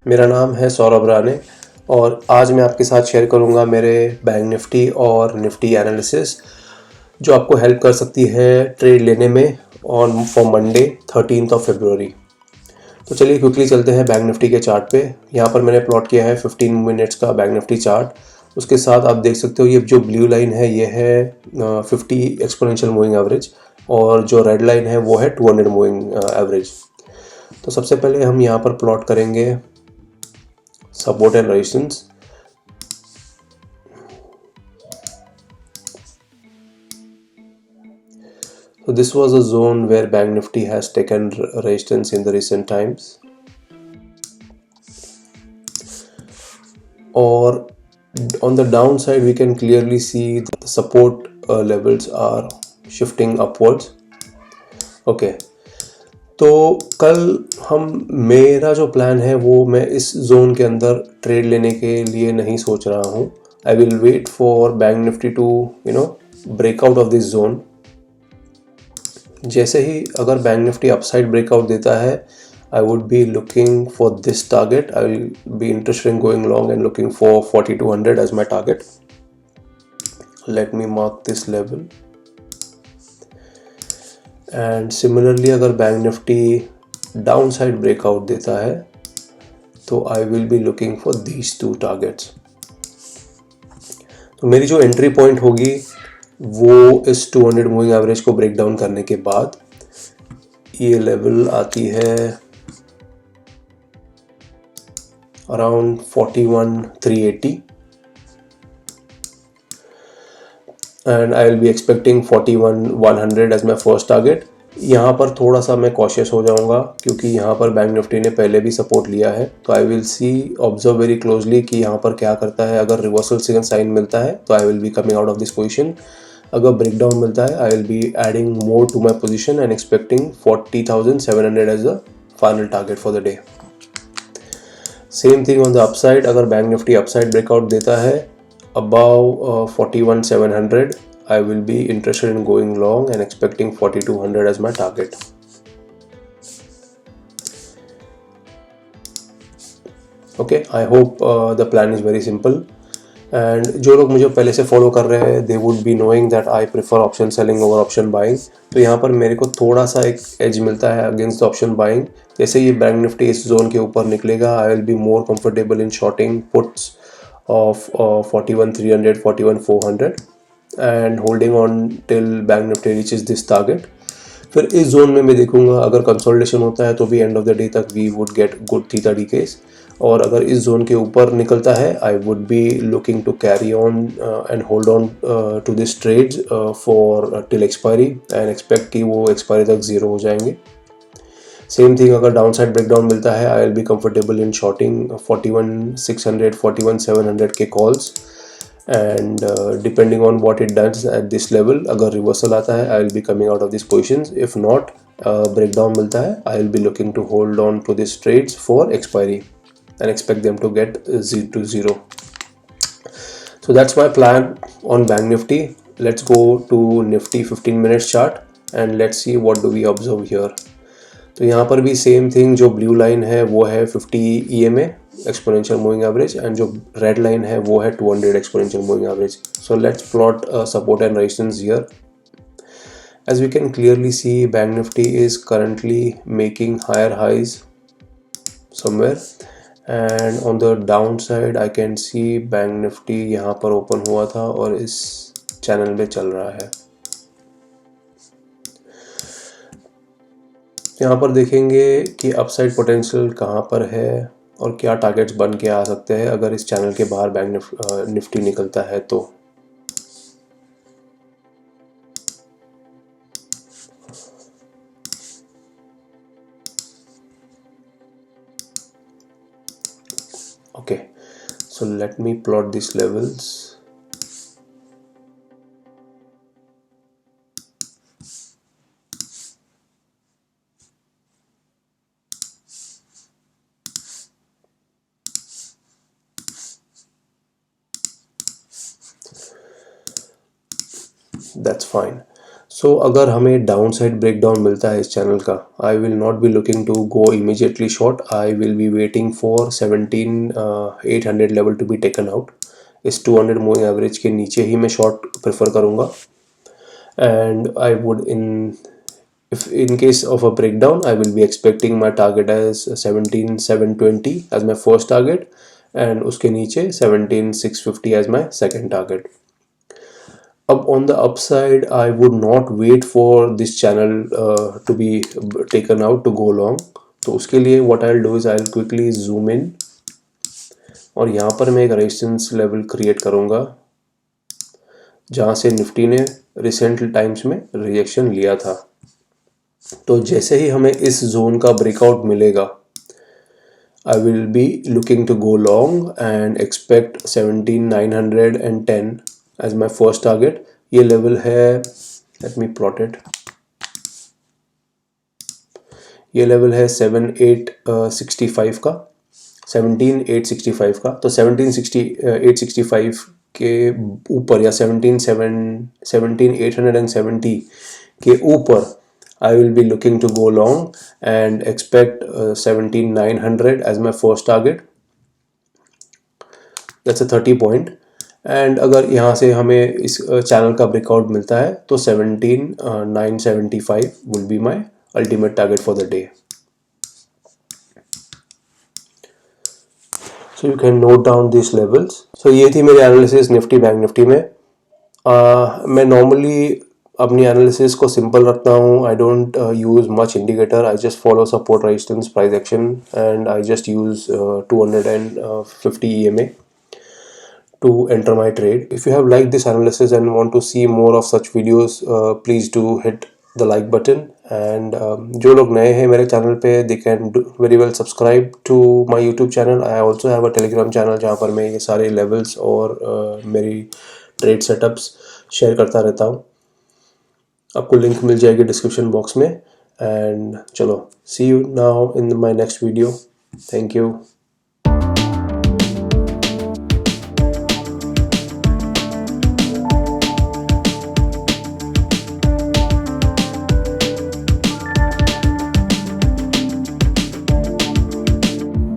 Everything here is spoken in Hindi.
मेरा नाम है सौरभ राणे और आज मैं आपके साथ शेयर करूंगा मेरे बैंक निफ्टी और निफ्टी एनालिसिस जो आपको हेल्प कर सकती है ट्रेड लेने में on for Monday 13th of February। तो चलिए क्विकली चलते हैं बैंक निफ्टी के चार्ट पे। यहाँ पर मैंने प्लॉट किया है 15 मिनट्स का बैंक निफ्टी चार्ट। उसके साथ आप देख सकते हो ये जो ब्लू लाइन है ये है 50 एक्सपोनेंशियल मूविंग एवरेज और जो रेड लाइन है वो है 200 मूविंग एवरेज। तो सबसे पहले हम यहाँ पर प्लॉट करेंगे support and resistance। So this was a zone where Bank Nifty has taken resistance in the recent times, or on the downside we can clearly see the support levels are shifting upwards। Okay, तो कल मेरा जो प्लान है वो मैं इस जोन के अंदर ट्रेड लेने के लिए नहीं सोच रहा हूँ। I will wait for bank nifty to break out of this zone. जैसे ही अगर बैंक निफ्टी अपसाइड ब्रेकआउट देता है I would be looking for this target. I will be interested in going long and looking for 4200 as my target. Let me mark this level and similarly अगर bank nifty down side breakout देता है तो I will be looking for these two targets. तो मेरी जो एंट्री पॉइंट होगी वो इस 200 मूविंग एवरेज को ब्रेक डाउन करने के बाद ये लेवल आती है around 41,380 and I will be expecting 41,100 as my first target. यहाँ पर थोड़ा सा मैं कॉशियस हो जाऊँगा क्योंकि यहाँ पर बैंक निफ्टी ने पहले भी सपोर्ट लिया है। तो I will see observe very closely कि यहाँ पर क्या करता है। अगर रिवर्सल सिग्नल साइन मिलता है तो I will be coming out of this position. अगर ब्रेकडाउन मिलता है I will be adding more to my position and expecting 40,700 as a final target for the day. Same thing on the upside, अगर बैंक निफ्टी अपसाइड ब्रेकआउट देता है above 41,700 I will be interested in going long and expecting 4200 as my target। Okay, I hope the plan is very simple and जो लोग मुझे पहले से फॉलो कर रहे हैं they would be knowing that I prefer option selling over option buying। तो यहाँ पर मेरे को थोड़ा सा एक एज मिलता है अगेंस्ट ऑप्शन बाइंग। जैसे ये बैंक निफ्टी इस जोन के ऊपर निकलेगा I will be more comfortable in shorting puts of 41,300 41,400 and holding on till bank Nifty reaches this target। फिर इस जोन में मैं देखूंगा अगर कंसोलिडेशन होता है तो भी एंड ऑफ द डे तक we would get good theta decays और अगर इस जोन के ऊपर निकलता है I would be looking to carry on and hold on to this trades for till expiry and expect कि वो एक्सपायरी तक जीरो हो जाएंगे। सेम थिंग अगर डाउन साइड ब्रेकडाउन मिलता है I will be comfortable in shorting 41,600 41,700 के calls and depending on what it does at this level अगर रिवर्सल आता है I will be coming out of this positions. If not breakdown मिलता है I will be looking to hold on to this trades for expiry and expect them to get to zero. So that's my plan on Bank Nifty. Let's go to Nifty 15 minutes chart and let's see what do we observe here। तो यहाँ पर भी सेम थिंग, जो ब्लू लाइन है वो है 50 EMA exponential moving average and जो रेड लाइन है वो है 200 exponential moving average. So let's plot support and resistance here. As we can clearly see Bank Nifty is currently making higher highs somewhere and on the downside I can see Bank Nifty यहाँ पर ओपन हुआ था और इस चैनल में चल रहा है। यहाँ पर देखेंगे कि अपसाइड पोटेंशियल कहाँ पर है और क्या टारगेट्स बन के आ सकते हैं अगर इस चैनल के बाहर बैंक निफ्टी निकलता है तो। Okay, so let me plot this levels. That's fine। सो अगर हमें डाउन साइड ब्रेकडाउन मिलता है इस चैनल का, I will not be looking to go immediately short, I will be waiting for 17,800 level to be taken out. इस 200 मूविंग एवरेज के नीचे ही मैं शॉर्ट प्रेफर करूँगा। And I would if in case of a breakdown, I will be expecting my target as 17,720 as my first target, and उसके नीचे 17,650 as my second target. अब on the upside, I would not wait for this channel to be taken out to go long. तो उसके लिए what I'll do is I'll quickly zoom in, और यहाँ पर मैं एक रेजिस्टेंस लेवल क्रिएट करूँगा जहाँ से निफ्टी ने रिसेंट टाइम्स में रिजेक्शन लिया था। तो जैसे ही हमें इस जोन का ब्रेकआउट मिलेगा, I will be looking to go long and expect 17,910 as my first target. ये लेवल है, लेट मी प्लॉट इट, ये लेवल है 17,865 का, 17,865 का। तो 17,865 के ऊपर या 17,870 के ऊपर I will be looking to go long and expect 17,900 as my first target. That's a 30 point. And अगर यहाँ से हमें इस चैनल का ब्रेकआउट मिलता है तो 17,975 will be my ultimate target for the day. So you can note down these levels. So ये थी मेरी एनालिसिस निफ्टी बैंक निफ्टी में। मैं नॉर्मली अपनी एनालिसिस को सिंपल रखता हूँ। I don't use much indicator, I just follow support resistance price action and I just use 250 EMA to enter my trade. If you have liked this analysis and want to see more of such videos, please do hit the like button. And जो लोग नए हैं मेरे चैनल पे, they can do very well subscribe to my YouTube channel. I also have a Telegram channel जहाँ पर मैं ये सारे levels और मेरी ट्रेड सेटअप्स शेयर करता रहता हूँ। आपको लिंक मिल जाएगी डिस्क्रिप्शन बॉक्स में। एंड चलो, see you now in my next video. Thank you.